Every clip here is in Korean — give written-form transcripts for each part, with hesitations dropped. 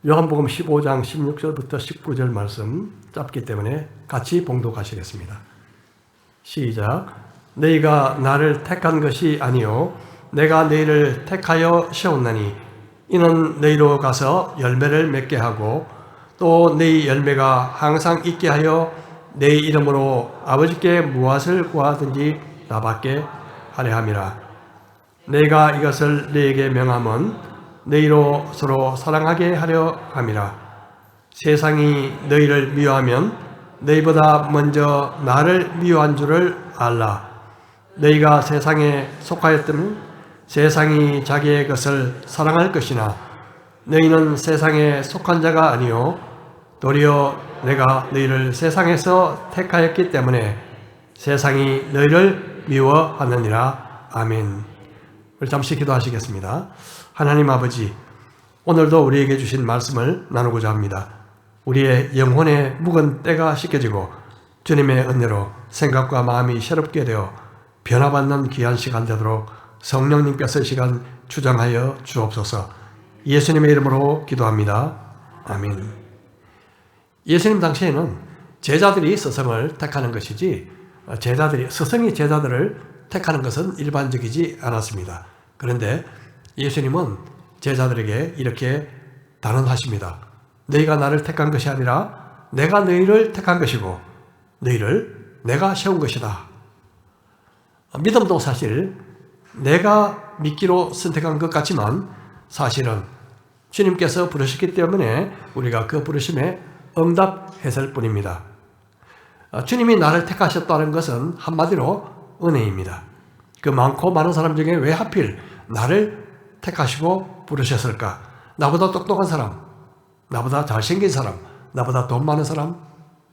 요한복음 15장 16절부터 19절 말씀 짧기 때문에 같이 봉독하시겠습니다. 시작. 너희가 나를 택한 것이 아니요 내가 너희를 택하여 세웠나니 이는 너희로 가서 열매를 맺게 하고 또 너희 열매가 항상 있게 하여 내 이름으로 아버지께 무엇을 구하든지 다 받게 하려 함이라. 내가 이것을 너희에게 명함은 너희로 서로 사랑하게 하려 함이라. 세상이 너희를 미워하면 너희보다 먼저 나를 미워한 줄을 알라. 너희가 세상에 속하였다면 세상이 자기의 것을 사랑할 것이나 너희는 세상에 속한 자가 아니요 도리어 내가 너희를 세상에서 택하였기 때문에 세상이 너희를 미워하느니라. 아멘. 우리 잠시 기도하시겠습니다. 하나님 아버지, 오늘도 우리에게 주신 말씀을 나누고자 합니다. 우리의 영혼의 묵은 때가 씻겨지고 주님의 은혜로 생각과 마음이 새롭게 되어 변화받는 귀한 시간 되도록 성령님께서 이 시간 주장하여 주옵소서. 예수님의 이름으로 기도합니다. 아멘. 예수님 당시에는 제자들이 스승을 택하는 것이지 스승이 제자들을 택하는 것은 일반적이지 않았습니다. 그런데 예수님은 제자들에게 이렇게 단언하십니다. 너희가 나를 택한 것이 아니라 내가 너희를 택한 것이고 너희를 내가 세운 것이다. 믿음도 사실 내가 믿기로 선택한 것 같지만 사실은 주님께서 부르셨기 때문에 우리가 그 부르심에 응답했을 뿐입니다. 주님이 나를 택하셨다는 것은 한마디로 은혜입니다. 그 많고 많은 사람 중에 왜 하필 나를 택하시고 부르셨을까? 나보다 똑똑한 사람, 나보다 잘생긴 사람, 나보다 돈 많은 사람,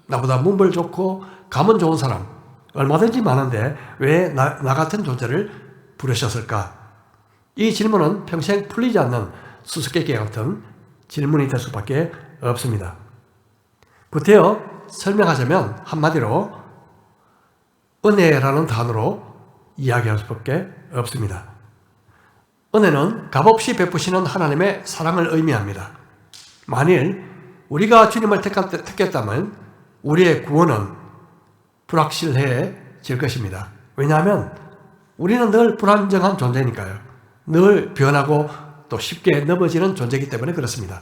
나보다 문벌 좋고 가문 좋은 사람 얼마든지 많은데 왜 나 같은 존재를 부르셨을까? 이 질문은 평생 풀리지 않는 수수께끼 같은 질문이 될 수밖에 없습니다. 구태여 설명하자면 한마디로 은혜라는 단어로 이야기할 수밖에 없습니다. 은혜는 값없이 베푸시는 하나님의 사랑을 의미합니다. 만일 우리가 주님을 택했다면 우리의 구원은 불확실해질 것입니다. 왜냐하면 우리는 늘 불안정한 존재니까요. 늘 변하고 또 쉽게 넘어지는 존재이기 때문에 그렇습니다.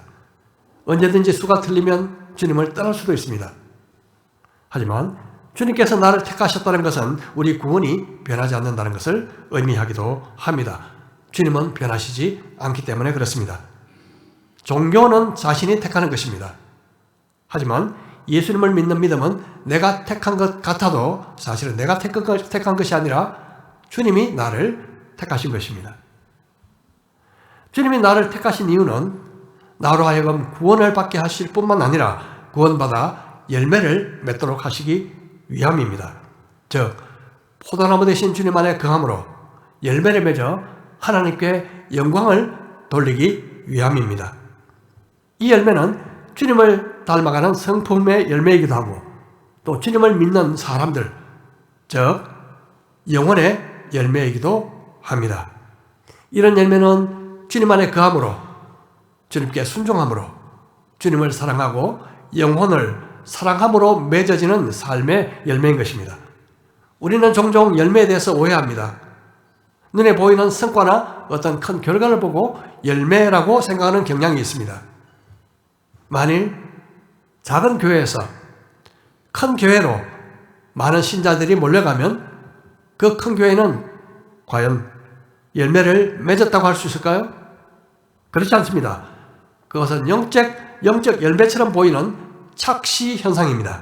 언제든지 수가 틀리면 주님을 떠날 수도 있습니다. 하지만 주님께서 나를 택하셨다는 것은 우리 구원이 변하지 않는다는 것을 의미하기도 합니다. 주님은 변하시지 않기 때문에 그렇습니다. 종교는 자신이 택하는 것입니다. 하지만 예수님을 믿는 믿음은 내가 택한 것 같아도 사실은 내가 택한 것이 아니라 주님이 나를 택하신 것입니다. 주님이 나를 택하신 이유는 나로 하여금 구원을 받게 하실 뿐만 아니라 구원받아 열매를 맺도록 하시기 위함입니다. 즉 포도나무 되신 주님 안에 거함으로 열매를 맺어 하나님께 영광을 돌리기 위함입니다. 이 열매는 주님을 닮아가는 성품의 열매이기도 하고 또 주님을 믿는 사람들, 즉 영혼의 열매이기도 합니다. 이런 열매는 주님 안에 거함으로 주님께 순종함으로 주님을 사랑하고 영혼을 사랑함으로 맺어지는 삶의 열매인 것입니다. 우리는 종종 열매에 대해서 오해합니다. 눈에 보이는 성과나 어떤 큰 결과를 보고 열매라고 생각하는 경향이 있습니다. 만일 작은 교회에서 큰 교회로 많은 신자들이 몰려가면 그 큰 교회는 과연 열매를 맺었다고 할 수 있을까요? 그렇지 않습니다. 그것은 영적 열매처럼 보이는 착시 현상입니다.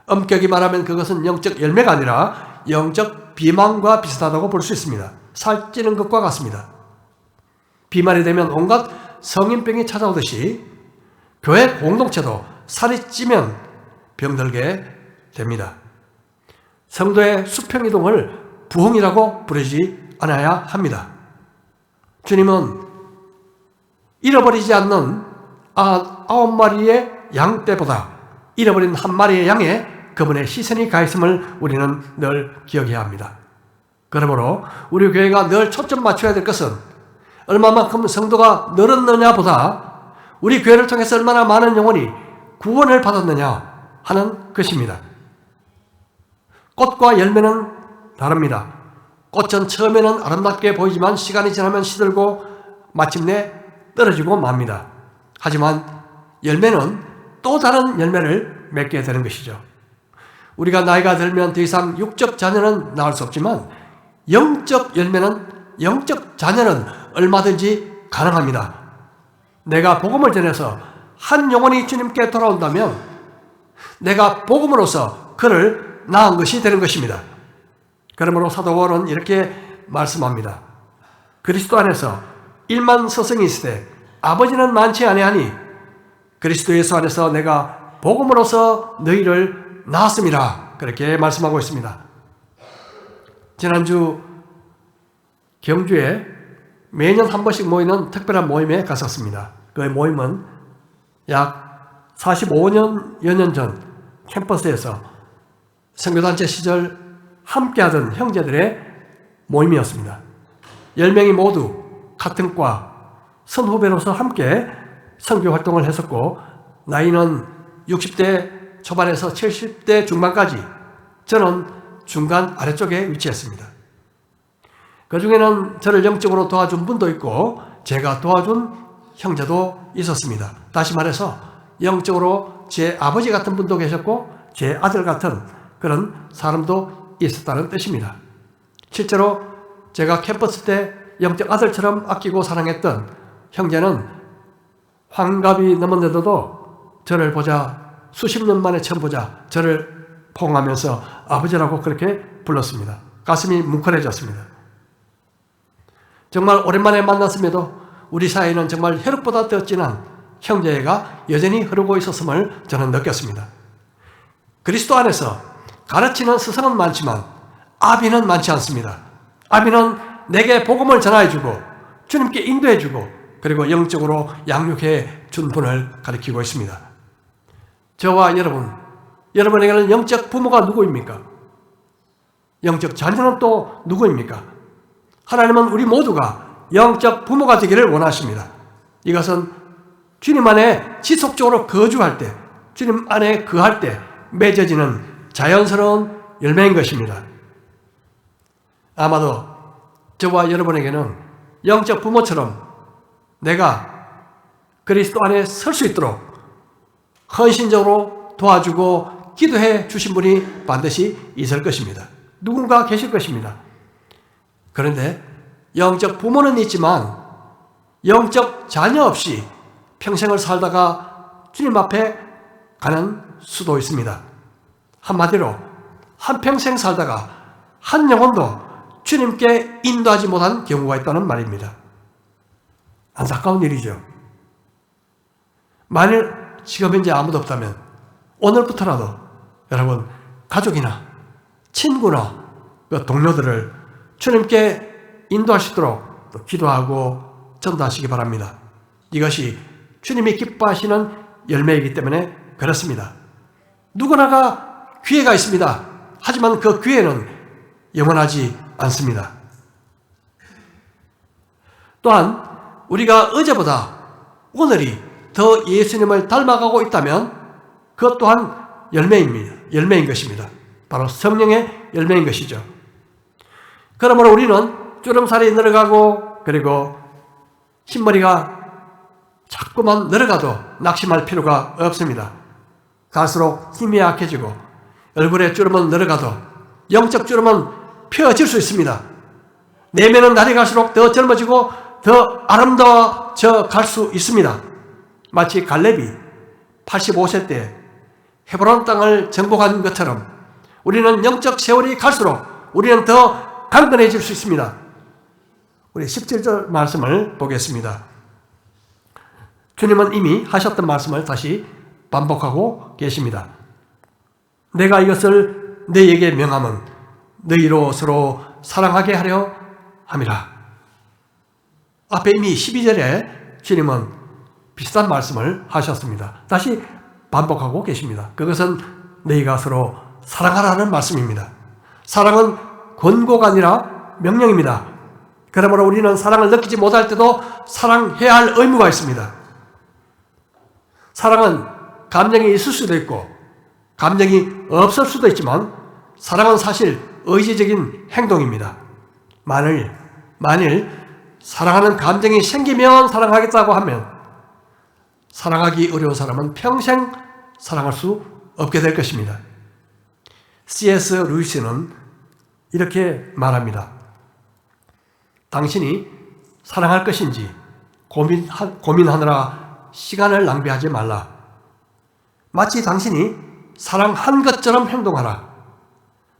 엄격히 말하면 그것은 영적 열매가 아니라 영적 비만과 비슷하다고 볼 수 있습니다. 살찌는 것과 같습니다. 비만이 되면 온갖 성인병이 찾아오듯이 교회 공동체도 살이 찌면 병들게 됩니다. 성도의 수평이동을 부흥이라고 부르지 않아야 합니다. 주님은 잃어버리지 않는 9마리의 양 떼보다 잃어버린 한 마리의 양에 그분의 시선이 가있음을 우리는 늘 기억해야 합니다. 그러므로 우리 교회가 늘 초점 맞춰야 될 것은 얼마만큼 성도가 늘었느냐보다 우리 교회를 통해서 얼마나 많은 영혼이 구원을 받았느냐 하는 것입니다. 꽃과 열매는 다릅니다. 꽃은 처음에는 아름답게 보이지만 시간이 지나면 시들고 마침내 떨어지고 맙니다. 하지만 열매는 또 다른 열매를 맺게 되는 것이죠. 우리가 나이가 들면 더 이상 육적 자녀는 낳을 수 없지만 영적 자녀는 얼마든지 가능합니다. 내가 복음을 전해서 한 영혼이 주님께 돌아온다면 내가 복음으로서 그를 낳은 것이 되는 것입니다. 그러므로 사도 바울은 이렇게 말씀합니다. 그리스도 안에서 1만 서성이 있으되 아버지는 많지 아니하니 그리스도 예수 안에서 내가 복음으로서 너희를 낳았습니다. 그렇게 말씀하고 있습니다. 지난주 경주에 매년 한 번씩 모이는 특별한 모임에 갔었습니다. 그 모임은 약 45여년 전 캠퍼스에서 선교단체 시절 함께하던 형제들의 모임이었습니다. 10명이 모두 같은 과 선후배로서 함께 선교 활동을 했었고 나이는 60대 초반에서 70대 중반까지 저는 중간 아래쪽에 위치했습니다. 그 중에는 저를 영적으로 도와준 분도 있고 제가 도와준 형제도 있었습니다. 다시 말해서 영적으로 제 아버지 같은 분도 계셨고 제 아들 같은 그런 사람도 있었다는 뜻입니다. 실제로 제가 캠퍼스 때 영적 아들처럼 아끼고 사랑했던 형제는 환갑이 넘었는데도 저를 보자 수십 년 만에 처음 보자 저를 포옹하면서 아버지라고 그렇게 불렀습니다. 가슴이 뭉클해졌습니다. 정말 오랜만에 만났음에도 우리 사이는 정말 혈육보다 더 진한 형제애가 여전히 흐르고 있었음을 저는 느꼈습니다. 그리스도 안에서 가르치는 스승은 많지만 아비는 많지 않습니다. 아비는 내게 복음을 전하여주고 주님께 인도해주고 그리고 영적으로 양육해 준 분을 가리키고 있습니다. 저와 여러분에게는 영적 부모가 누구입니까? 영적 자녀는 또 누구입니까? 하나님은 우리 모두가 영적 부모가 되기를 원하십니다. 이것은 주님 안에 지속적으로 거주할 때, 주님 안에 거할 때 맺어지는 자연스러운 열매인 것입니다. 아마도 저와 여러분에게는 영적 부모처럼 내가 그리스도 안에 설 수 있도록 헌신적으로 도와주고 기도해 주신 분이 반드시 있을 것입니다. 누군가 계실 것입니다. 그런데 영적 부모는 있지만 영적 자녀 없이 평생을 살다가 주님 앞에 가는 수도 있습니다. 한마디로 한평생 살다가 한 영혼도 주님께 인도하지 못한 경우가 있다는 말입니다. 안타까운 일이죠. 만일 지금 현재 아무도 없다면 오늘부터라도 여러분 가족이나 친구나 그 동료들을 주님께 인도하시도록 또 기도하고 전도하시기 바랍니다. 이것이 주님이 기뻐하시는 열매이기 때문에 그렇습니다. 누구나가 기회가 있습니다. 하지만 그 기회는 영원하지 않습니다. 또한 우리가 어제보다 오늘이 더 예수님을 닮아가고 있다면 그것 또한 열매인 것입니다. 바로 성령의 열매인 것이죠. 그러므로 우리는 주름살이 늘어가고 그리고 흰머리가 자꾸만 늘어가도 낙심할 필요가 없습니다. 갈수록 힘이 약해지고 얼굴에 주름은 늘어가도 영적 주름은 펴질 수 있습니다. 내면은 날이 갈수록 더 젊어지고 더 아름다워져 갈 수 있습니다. 마치 갈렙이 85세 때 헤브론 땅을 정복한 것처럼 우리는 영적 세월이 갈수록 우리는 더 강건해질 수 있습니다. 우리 17절 말씀을 보겠습니다. 주님은 이미 하셨던 말씀을 다시 반복하고 계십니다. 내가 이것을 너희에게 명함은 너희로 서로 사랑하게 하려 함이라. 앞에 이미 12절에 주님은 비슷한 말씀을 하셨습니다. 다시 반복하고 계십니다. 그것은 너희가 서로 사랑하라는 말씀입니다. 사랑은 권고가 아니라 명령입니다. 그러므로 우리는 사랑을 느끼지 못할 때도 사랑해야 할 의무가 있습니다. 사랑은 감정이 있을 수도 있고 감정이 없을 수도 있지만 사랑은 사실 의지적인 행동입니다. 만일 사랑하는 감정이 생기면 사랑하겠다고 하면 사랑하기 어려운 사람은 평생 사랑할 수 없게 될 것입니다. C.S. 루이스는 이렇게 말합니다. 당신이 사랑할 것인지 고민하느라 시간을 낭비하지 말라. 마치 당신이 사랑한 것처럼 행동하라.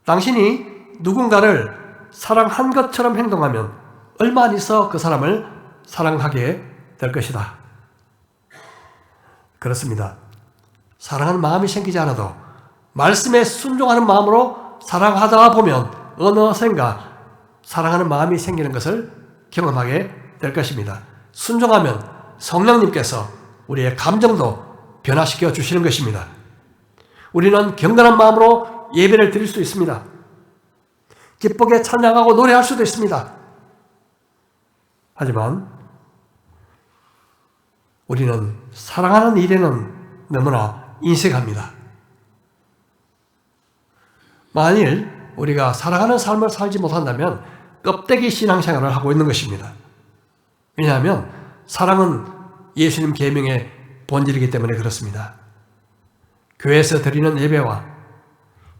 당신이 누군가를 사랑한 것처럼 행동하면 얼마 안 있어 그 사람을 사랑하게 될 것이다. 그렇습니다. 사랑하는 마음이 생기지 않아도 말씀에 순종하는 마음으로 사랑하다 보면 어느샌가 사랑하는 마음이 생기는 것을 경험하게 될 것입니다. 순종하면 성령님께서 우리의 감정도 변화시켜 주시는 것입니다. 우리는 경건한 마음으로 예배를 드릴 수 있습니다. 기쁘게 찬양하고 노래할 수도 있습니다. 하지만 우리는 사랑하는 일에는 너무나 인색합니다. 만일 우리가 사랑하는 삶을 살지 못한다면 껍데기 신앙생활을 하고 있는 것입니다. 왜냐하면 사랑은 예수님 계명의 본질이기 때문에 그렇습니다. 교회에서 드리는 예배와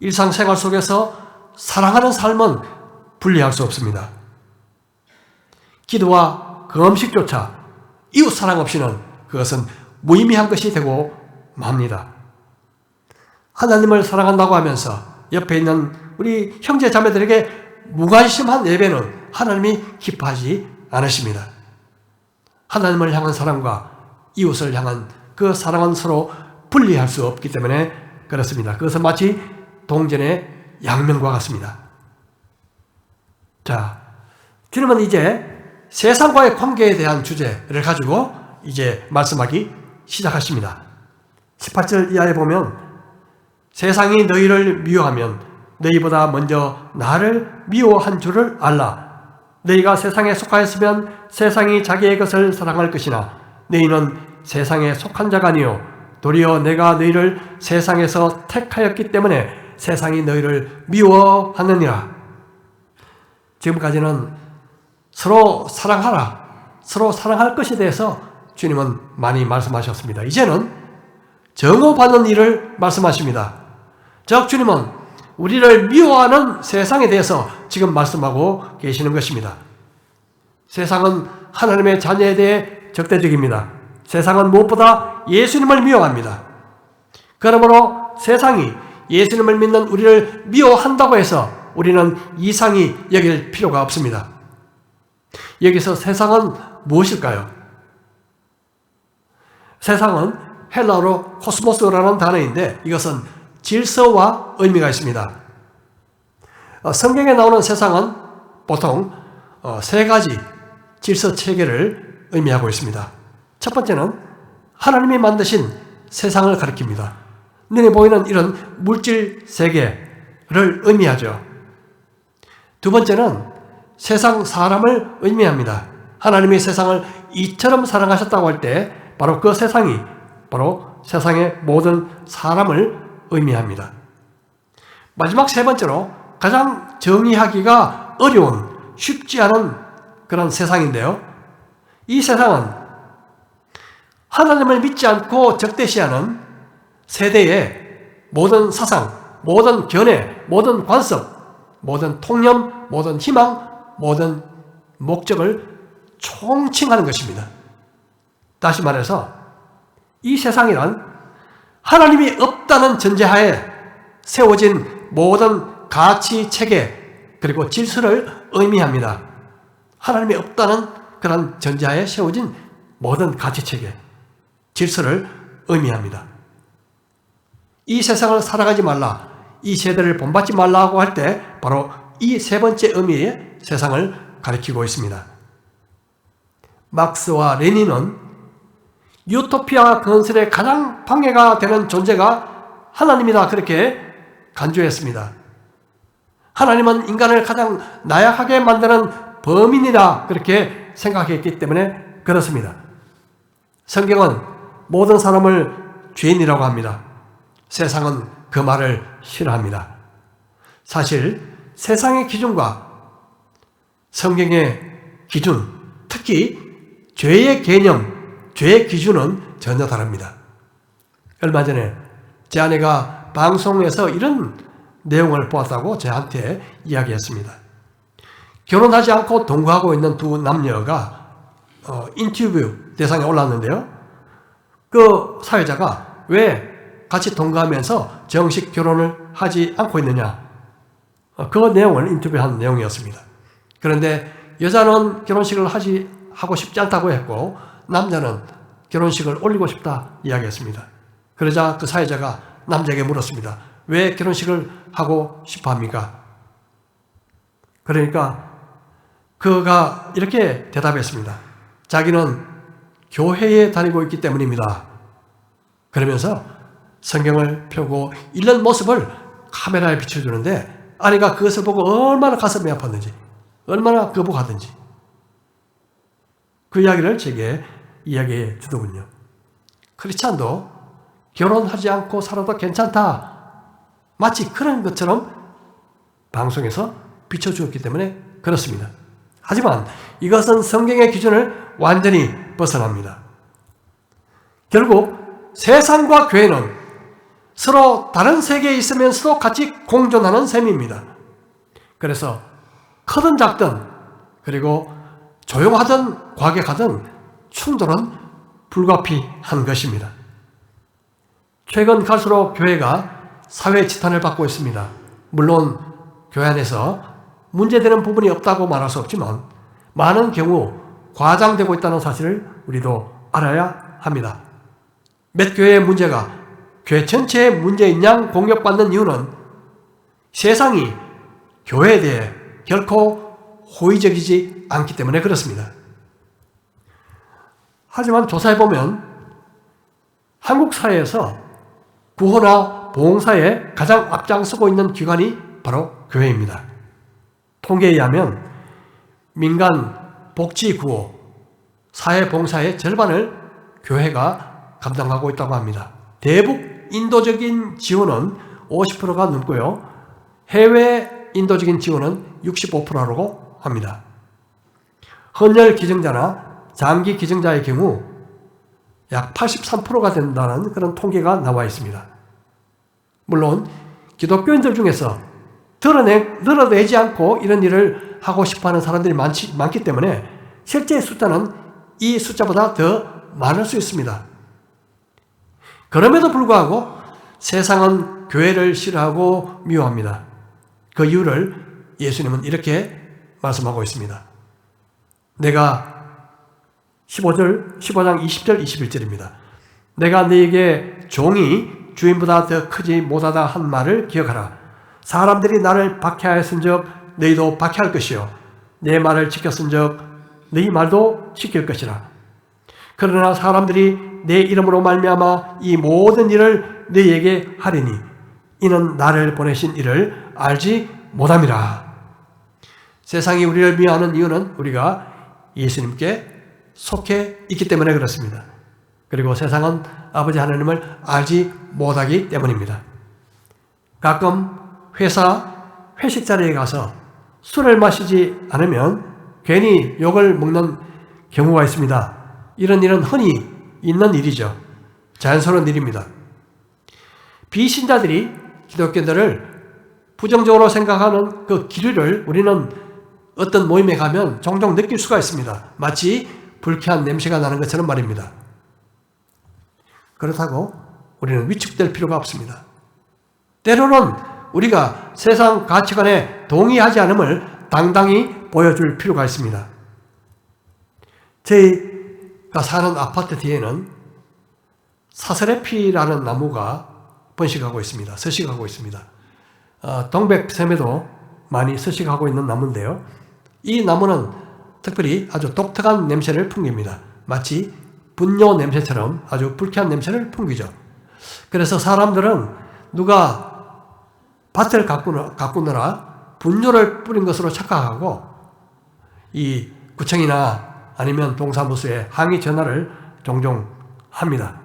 일상생활 속에서 사랑하는 삶은 분리할 수 없습니다. 기도와 금식조차 이웃 사랑 없이는 그것은 무의미한 것이 되고 맙니다. 하나님을 사랑한다고 하면서 옆에 있는 우리 형제 자매들에게 무관심한 예배는 하나님이 기뻐하지 않으십니다. 하나님을 향한 사랑과 이웃을 향한 그 사랑은 서로 분리할 수 없기 때문에 그렇습니다. 그것은 마치 동전의 양면과 같습니다. 자, 주님은 이제 세상과의 관계에 대한 주제를 가지고 이제 말씀하기 시작하십니다. 18절 이하에 보면 세상이 너희를 미워하면 너희보다 먼저 나를 미워한 줄을 알라. 너희가 세상에 속하였으면 세상이 자기의 것을 사랑할 것이나 너희는 세상에 속한 자가 아니요 도리어 내가 너희를 세상에서 택하였기 때문에 세상이 너희를 미워하느니라. 지금까지는 서로 사랑하라, 서로 사랑할 것에 대해서 주님은 많이 말씀하셨습니다. 이제는 정오받는 일을 말씀하십니다. 즉 주님은 우리를 미워하는 세상에 대해서 지금 말씀하고 계시는 것입니다. 세상은 하나님의 자녀에 대해 적대적입니다. 세상은 무엇보다 예수님을 미워합니다. 그러므로 세상이 예수님을 믿는 우리를 미워한다고 해서 우리는 이상히 여길 필요가 없습니다. 여기서 세상은 무엇일까요? 세상은 헬라어로 코스모스라는 단어인데 이것은 질서와 의미가 있습니다. 성경에 나오는 세상은 보통 세 가지 질서 체계를 의미하고 있습니다. 첫 번째는 하나님이 만드신 세상을 가리킵니다. 눈에 보이는 이런 물질 세계를 의미하죠. 두 번째는 세상 사람을 의미합니다. 하나님이 세상을 이처럼 사랑하셨다고 할 때 바로 그 세상이 바로 세상의 모든 사람을 의미합니다. 마지막 세 번째로 가장 정의하기가 어려운 쉽지 않은 그런 세상인데요. 이 세상은 하나님을 믿지 않고 적대시하는 세대의 모든 사상, 모든 견해, 모든 관습, 모든 통념, 모든 희망, 모든 목적을 총칭하는 것입니다. 다시 말해서 이 세상이란 하나님이 없다는 전제하에 세워진 모든 가치 체계 그리고 질서를 의미합니다. 하나님이 없다는 그런 전제하에 세워진 모든 가치 체계, 질서를 의미합니다. 이 세상을 살아가지 말라, 이 세대를 본받지 말라고 할 때 바로 이 세 번째 의미의 세상을 가리키고 있습니다. 막스와 레닌은 유토피아 건설의 가장 방해가 되는 존재가 하나님이다 그렇게 간주했습니다. 하나님은 인간을 가장 나약하게 만드는 범인이다 그렇게 생각했기 때문에 그렇습니다. 성경은 모든 사람을 죄인이라고 합니다. 세상은 그 말을 싫어합니다. 사실 세상의 기준과 성경의 기준, 특히 죄의 개념, 죄의 기준은 전혀 다릅니다. 얼마 전에 제 아내가 방송에서 이런 내용을 보았다고 저한테 이야기했습니다. 결혼하지 않고 동거하고 있는 두 남녀가 인터뷰 대상에 올랐는데요. 그 사회자가 왜 같이 동거하면서 정식 결혼을 하지 않고 있느냐, 그 내용을 인터뷰한 내용이었습니다. 그런데 여자는 결혼식을 하고 싶지 않다고 했고 남자는 결혼식을 올리고 싶다 이야기했습니다. 그러자 그 사회자가 남자에게 물었습니다. 왜 결혼식을 하고 싶어 합니까? 그러니까 그가 이렇게 대답했습니다. 자기는 교회에 다니고 있기 때문입니다. 그러면서 성경을 펴고 읽는 모습을 카메라에 비춰주는데 아내가 그것을 보고 얼마나 가슴이 아팠는지, 얼마나 거부하든지 그 이야기를 제게 이야기해 주더군요. 크리스찬도 결혼하지 않고 살아도 괜찮다, 마치 그런 것처럼 방송에서 비춰주었기 때문에 그렇습니다. 하지만 이것은 성경의 기준을 완전히 벗어납니다. 결국 세상과 교회는 서로 다른 세계에 있으면서도 같이 공존하는 셈입니다. 그래서 크든 작든 그리고 조용하든 과격하든 충돌은 불가피한 것입니다. 최근 갈수록 교회가 사회 지탄을 받고 있습니다. 물론 교회 안에서 문제되는 부분이 없다고 말할 수 없지만 많은 경우 과장되고 있다는 사실을 우리도 알아야 합니다. 몇 교회의 문제가 교회 전체의 문제인 양 공격받는 이유는 세상이 교회에 대해 결코 호의적이지 않기 때문에 그렇습니다. 하지만 조사해보면 한국 사회에서 구호나 봉사에 가장 앞장서고 있는 기관이 바로 교회입니다. 통계에 의하면 민간 복지구호, 사회봉사의 절반을 교회가 감당하고 있다고 합니다. 대북 인도적인 지원은 50%가 넘고요. 해외 인도적인 지원은 65%라고 합니다. 헌혈 기증자나 장기 기증자의 경우 약 83%가 된다는 그런 통계가 나와 있습니다. 물론 기독교인들 중에서 드러내지 않고 이런 일을 하고 싶어하는 사람들이 많기 때문에 실제 숫자는 이 숫자보다 더 많을 수 있습니다. 그럼에도 불구하고 세상은 교회를 싫어하고 미워합니다. 그 이유를 예수님은 이렇게 말씀하고 있습니다. 내가 15장 20절 21절입니다. 내가 너에게 종이 주인보다 더 크지 못하다 한 말을 기억하라. 사람들이 나를 박해하였은즉 너희도 박해할 것이요 내 말을 지켰은즉 너희 말도 지킬 것이라. 그러나 사람들이 내 이름으로 말미암아 이 모든 일을 너희에게 하리니 이는 나를 보내신 이를 알지 못함이라. 세상이 우리를 미워하는 이유는 우리가 예수님께 속해 있기 때문에 그렇습니다. 그리고 세상은 아버지 하나님을 알지 못하기 때문입니다. 가끔 회식 자리에 가서 술을 마시지 않으면 괜히 욕을 먹는 경우가 있습니다. 이런 일은 흔히 있는 일이죠. 자연스러운 일입니다. 비신자들이 기독교인들을 부정적으로 생각하는 그 기류를 우리는 어떤 모임에 가면 종종 느낄 수가 있습니다. 마치 불쾌한 냄새가 나는 것처럼 말입니다. 그렇다고 우리는 위축될 필요가 없습니다. 때로는 우리가 세상 가치관에 동의하지 않음을 당당히 보여줄 필요가 있습니다. 저희가 사는 아파트 뒤에는 사스레피라는 나무가 번식하고 있습니다. 서식하고 있습니다. 동백섬에도 많이 서식하고 있는 나무인데요. 이 나무는 특별히 아주 독특한 냄새를 풍깁니다. 마치 분뇨 냄새처럼 아주 불쾌한 냄새를 풍기죠. 그래서 사람들은 누가 밭을 가꾸느라 분뇨를 뿌린 것으로 착각하고 이 구청이나 아니면 동사무소에 항의 전화를 종종 합니다.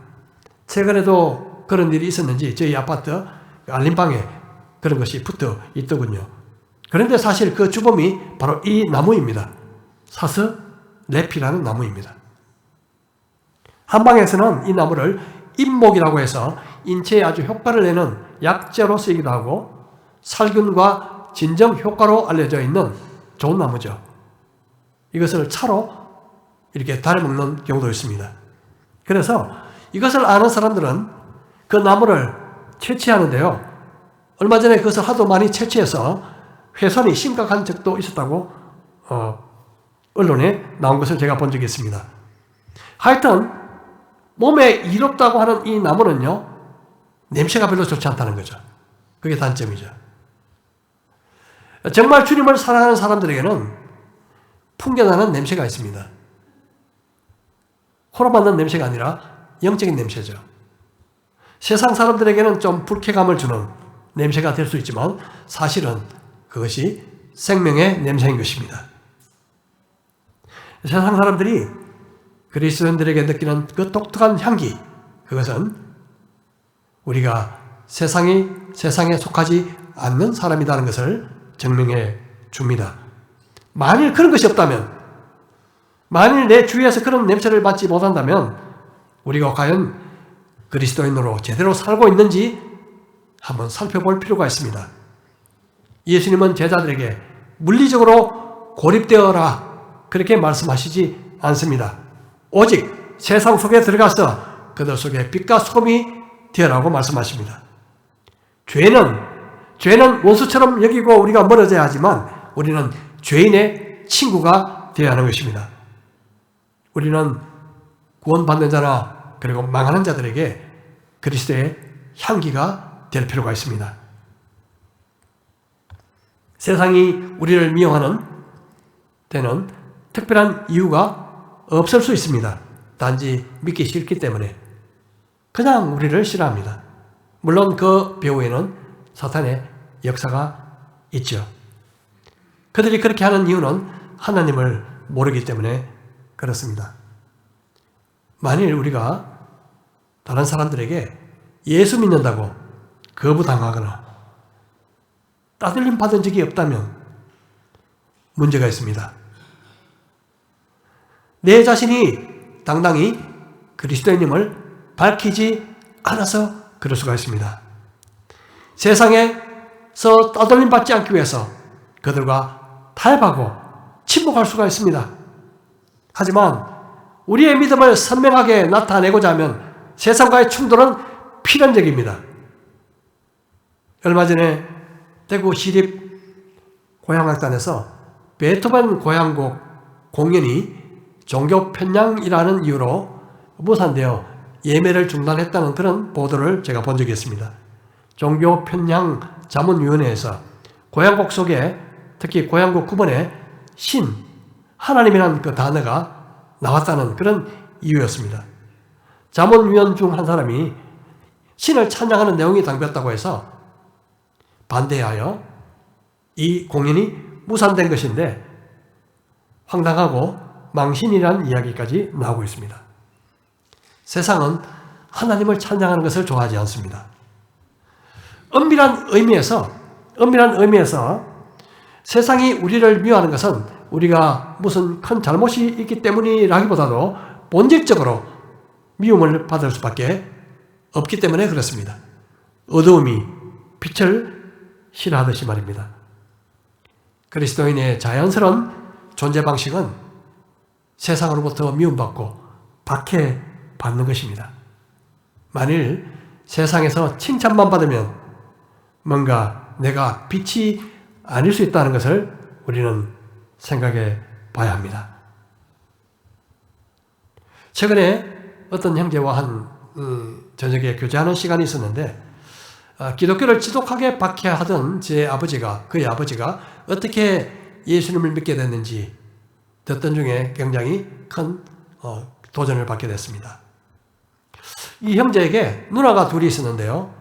최근에도 그런 일이 있었는지 저희 아파트 알림방에 그런 것이 붙어 있더군요. 그런데 사실 그 주범이 바로 이 나무입니다. 사스 레피라는 나무입니다. 한방에서는 이 나무를 인목이라고 해서 인체에 아주 효과를 내는 약재로 쓰이기도 하고 살균과 진정 효과로 알려져 있는 좋은 나무죠. 이것을 차로 이렇게 달여 먹는 경우도 있습니다. 그래서 이것을 아는 사람들은 그 나무를 채취하는데요. 얼마 전에 그것을 하도 많이 채취해서 훼손이 심각한 적도 있었다고 언론에 나온 것을 제가 본 적이 있습니다. 하여튼 몸에 이롭다고 하는 이 나무는요, 냄새가 별로 좋지 않다는 거죠. 그게 단점이죠. 정말 주님을 사랑하는 사람들에게는 풍겨나는 냄새가 있습니다. 코로 맡는 냄새가 아니라 영적인 냄새죠. 세상 사람들에게는 좀 불쾌감을 주는 냄새가 될 수 있지만 사실은 그것이 생명의 냄새인 것입니다. 세상 사람들이 그리스도인들에게 느끼는 그 독특한 향기, 그것은 우리가 세상에 속하지 않는 사람이라는 것을 증명해 줍니다. 만일 그런 것이 없다면, 만일 내 주위에서 그런 냄새를 맡지 못한다면 우리가 과연 그리스도인으로 제대로 살고 있는지 한번 살펴볼 필요가 있습니다. 예수님은 제자들에게 물리적으로 고립되어라 그렇게 말씀하시지 않습니다. 오직 세상 속에 들어가서 그들 속에 빛과 소금이 되어라고 말씀하십니다. 죄는 원수처럼 여기고 우리가 멀어져야 하지만 우리는 죄인의 친구가 되어야 하는 것입니다. 우리는 구원받는 자나 그리고 망하는 자들에게 그리스도의 향기가 될 필요가 있습니다. 세상이 우리를 미워하는 때는 특별한 이유가 없을 수 있습니다. 단지 믿기 싫기 때문에 그냥 우리를 싫어합니다. 물론 그 배후에는 사탄의 역사가 있죠. 그들이 그렇게 하는 이유는 하나님을 모르기 때문에 그렇습니다. 만일 우리가 다른 사람들에게 예수 믿는다고 거부당하거나 따돌림 받은 적이 없다면 문제가 있습니다. 내 자신이 당당히 그리스도인임을 밝히지 않아서 그럴 수가 있습니다. 세상에서 따돌림 받지 않기 위해서 그들과 타협하고 침묵할 수가 있습니다. 하지만 우리의 믿음을 선명하게 나타내고자 하면 세상과의 충돌은 필연적입니다. 얼마 전에 대구 시립고향악단에서 베토벤 고향곡 공연이 종교 편향이라는 이유로 무산되어 예매를 중단했다는 그런 보도를 제가 본 적이 있습니다. 종교 편향 자문위원회에서 고향곡 속에 특히 고향곡 9번에 신, 하나님이라는 그 단어가 나왔다는 그런 이유였습니다. 자문위원 중 한 사람이 신을 찬양하는 내용이 담겼다고 해서 반대하여 이 공연이 무산된 것인데 황당하고 망신이라는 이야기까지 나오고 있습니다. 세상은 하나님을 찬양하는 것을 좋아하지 않습니다. 엄밀한 의미에서 세상이 우리를 미워하는 것은 우리가 무슨 큰 잘못이 있기 때문이라기보다도 본질적으로 미움을 받을 수밖에 없기 때문에 그렇습니다. 어두움이 빛을 싫어하듯이 말입니다. 그리스도인의 자연스러운 존재 방식은 세상으로부터 미움받고 박해받는 것입니다. 만일 세상에서 칭찬만 받으면 뭔가 내가 빛이 아닐 수 있다는 것을 우리는 생각해 봐야 합니다. 최근에 어떤 형제와 저녁에 교제하는 시간이 있었는데 기독교를 지독하게 박해하던 그의 아버지가 어떻게 예수님을 믿게 됐는지 듣던 중에 굉장히 큰 도전을 받게 됐습니다. 이 형제에게 누나가 둘이 있었는데요.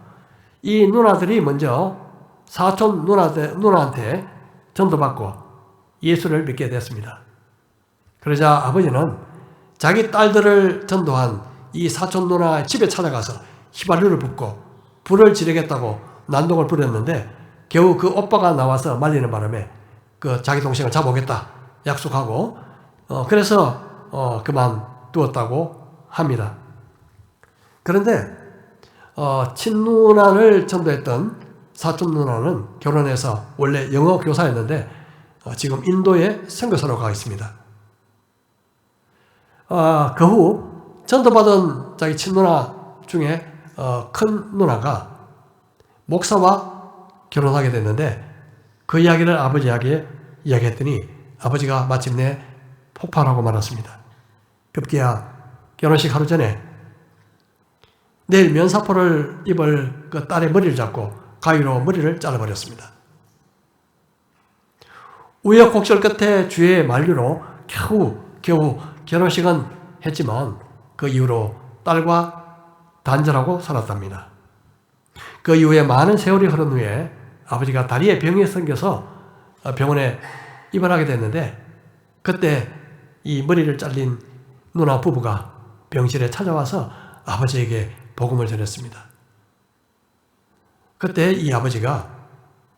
이 누나들이 먼저 사촌 누나한테 전도받고 예수를 믿게 됐습니다. 그러자 아버지는 자기 딸들을 전도한 이 사촌 누나 집에 찾아가서 휘발유를 붓고 불을 지르겠다고 난동을 부렸는데 겨우 그 오빠가 나와서 말리는 바람에 그 자기 동생을 잡아오겠다 약속하고 그래서 그만두었다고 합니다. 그런데 친누나를 전도했던 사촌 누나는 결혼해서 원래 영어 교사였는데 지금 인도에 선교사로 가 있습니다. 그 후 전도받은 자기 친누나 중에 큰 누나가 목사와 결혼하게 됐는데 그 이야기를 아버지에게 이야기했더니 아버지가 마침내 폭발하고 말았습니다. 급기야 결혼식 하루 전에 내일 면사포를 입을 그 딸의 머리를 잡고 가위로 머리를 잘라버렸습니다. 우여곡절 끝에 주의 만류로 겨우 결혼식은 했지만 그 이후로 딸과 단절하고 살았답니다. 그 이후에 많은 세월이 흐른 후에 아버지가 다리에 병이 생겨서 병원에 입원하게 됐는데 그때 이 머리를 잘린 누나 부부가 병실에 찾아와서 아버지에게 복음을 전했습니다. 그때 이 아버지가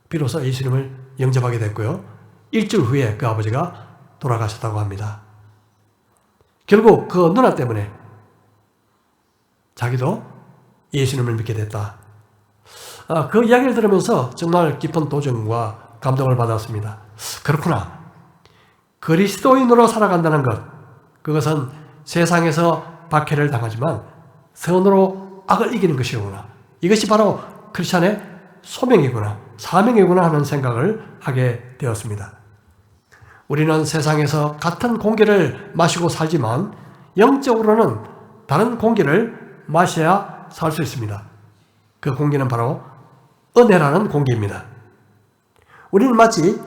비로소 예수님을 영접하게 됐고요. 일주일 후에 그 아버지가 돌아가셨다고 합니다. 결국 그 누나 때문에 자기도 예수님을 믿게 됐다. 그 이야기를 들으면서 정말 깊은 도전과 감동을 받았습니다. 그렇구나. 그리스도인으로 살아간다는 것, 그것은 세상에서 박해를 당하지만 선으로 악을 이기는 것이구나. 이것이 바로 크리스찬의 소명이구나, 사명이구나 하는 생각을 하게 되었습니다. 우리는 세상에서 같은 공기를 마시고 살지만 영적으로는 다른 공기를 마셔야 살 수 있습니다. 그 공기는 바로 은혜라는 공기입니다. 우리는 마치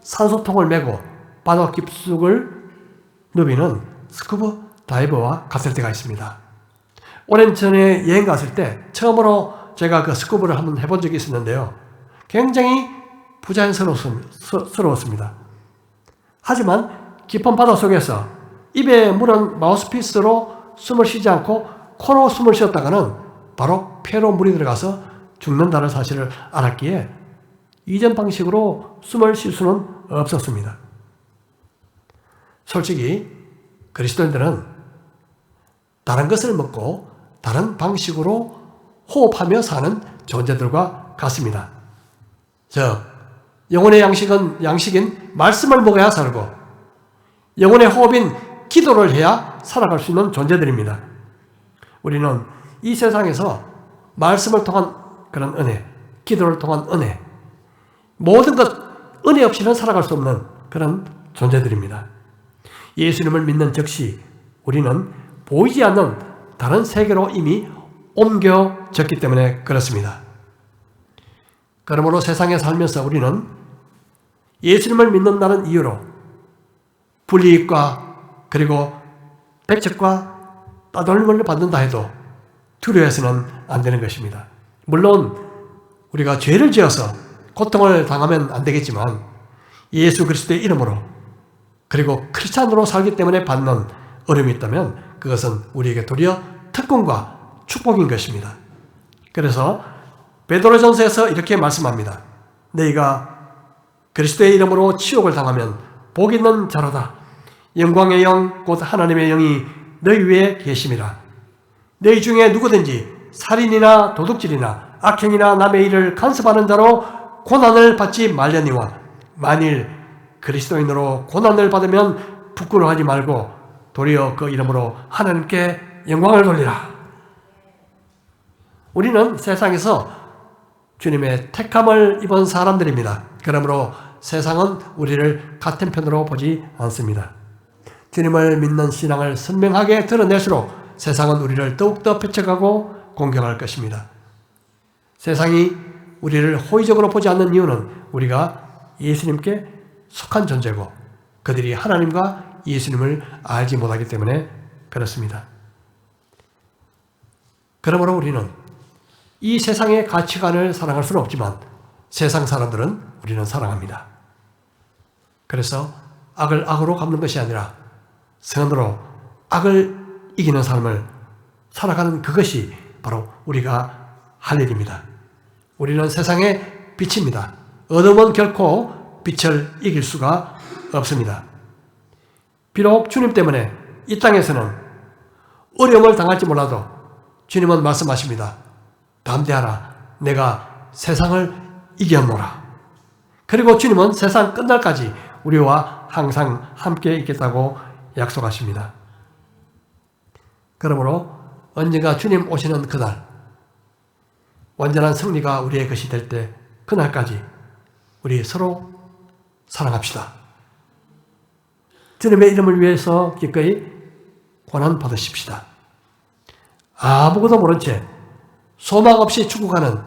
산소통을 메고 바다 깊숙을 누비는 스쿠버 다이버와 같을 때가 있습니다. 오랜 전에 여행 갔을 때 처음으로 제가 그 스쿠버를 한번 해본 적이 있었는데요. 굉장히 부자연스러웠습니다. 하지만 깊은 바다 속에서 입에 물은 마우스피스로 숨을 쉬지 않고 코로 숨을 쉬었다가는 바로 폐로 물이 들어가서 죽는다는 사실을 알았기에 이전 방식으로 숨을 쉴 수는 없었습니다. 솔직히 그리스도인들은 다른 것을 먹고 다른 방식으로 호흡하며 사는 존재들과 같습니다. 영혼의 양식인 말씀을 먹어야 살고 영혼의 호흡인 기도를 해야 살아갈 수 있는 존재들입니다. 우리는 이 세상에서 말씀을 통한 그런 은혜, 기도를 통한 은혜, 모든 것 은혜 없이는 살아갈 수 없는 그런 존재들입니다. 예수님을 믿는 즉시 우리는 보이지 않는 다른 세계로 이미 옮겨졌기 때문에 그렇습니다. 그러므로 세상에 살면서 우리는 예수님을 믿는다는 이유로 불이익과 그리고 배척과 따돌림을 받는다 해도 두려워해서는 안 되는 것입니다. 물론 우리가 죄를 지어서 고통을 당하면 안 되겠지만 예수 그리스도의 이름으로 그리고 크리스찬으로 살기 때문에 받는 어려움이 있다면 그것은 우리에게 도리어 특권과 축복인 것입니다. 그래서 베드로전서에서 이렇게 말씀합니다. 너희가 그리스도의 이름으로 치욕을 당하면 복 있는 자로다. 영광의 영 곧 하나님의 영이 너희 위에 계심이라. 너희 중에 누구든지 살인이나 도둑질이나 악행이나 남의 일을 간섭하는 자로 고난을 받지 말려니와 만일 그리스도인으로 고난을 받으면 부끄러워하지 말고 도리어 그 이름으로 하나님께 영광을 돌리라. 우리는 세상에서 주님의 택함을 입은 사람들입니다. 그러므로 세상은 우리를 같은 편으로 보지 않습니다. 주님을 믿는 신앙을 선명하게 드러낼수록 세상은 우리를 더욱더 배척하고 공경할 것입니다. 세상이 우리를 호의적으로 보지 않는 이유는 우리가 예수님께 속한 존재고 그들이 하나님과 예수님을 알지 못하기 때문에 그렇습니다. 그러므로 우리는 이 세상의 가치관을 사랑할 수는 없지만 세상 사람들은 우리는 사랑합니다. 그래서 악을 악으로 갚는 것이 아니라 선으로 악을 이기는 삶을 살아가는 그것이 바로 우리가 할 일입니다. 우리는 세상의 빛입니다. 어둠은 결코 빛을 이길 수가 없습니다. 비록 주님 때문에 이 땅에서는 어려움을 당할지 몰라도 주님은 말씀하십니다. 담대하라. 내가 세상을 이겼노라. 그리고 주님은 세상 끝날까지 우리와 항상 함께 있겠다고 약속하십니다. 그러므로 언젠가 주님 오시는 그날, 완전한 승리가 우리의 것이 될 때 그날까지 우리 서로 사랑합시다. 주님의 이름을 위해서 기꺼이 고난 받으십시다. 아무것도 모른 채 소망 없이 죽어가는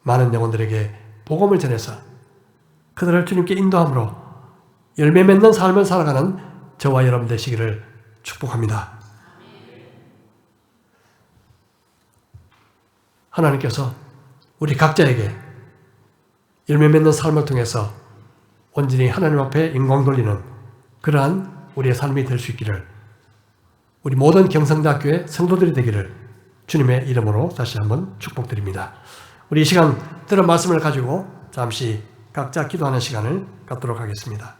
많은 영혼들에게 복음을 전해서 그들을 주님께 인도함으로 열매 맺는 삶을 살아가는 저와 여러분 되시기를 축복합니다. 하나님께서 우리 각자에게 열매 맺는 삶을 통해서 온전히 하나님 앞에 영광 돌리는 그러한 우리의 삶이 될 수 있기를, 우리 모든 경성대학교의 성도들이 되기를 주님의 이름으로 다시 한번 축복드립니다. 우리 이 시간 들은 말씀을 가지고 잠시 각자 기도하는 시간을 갖도록 하겠습니다.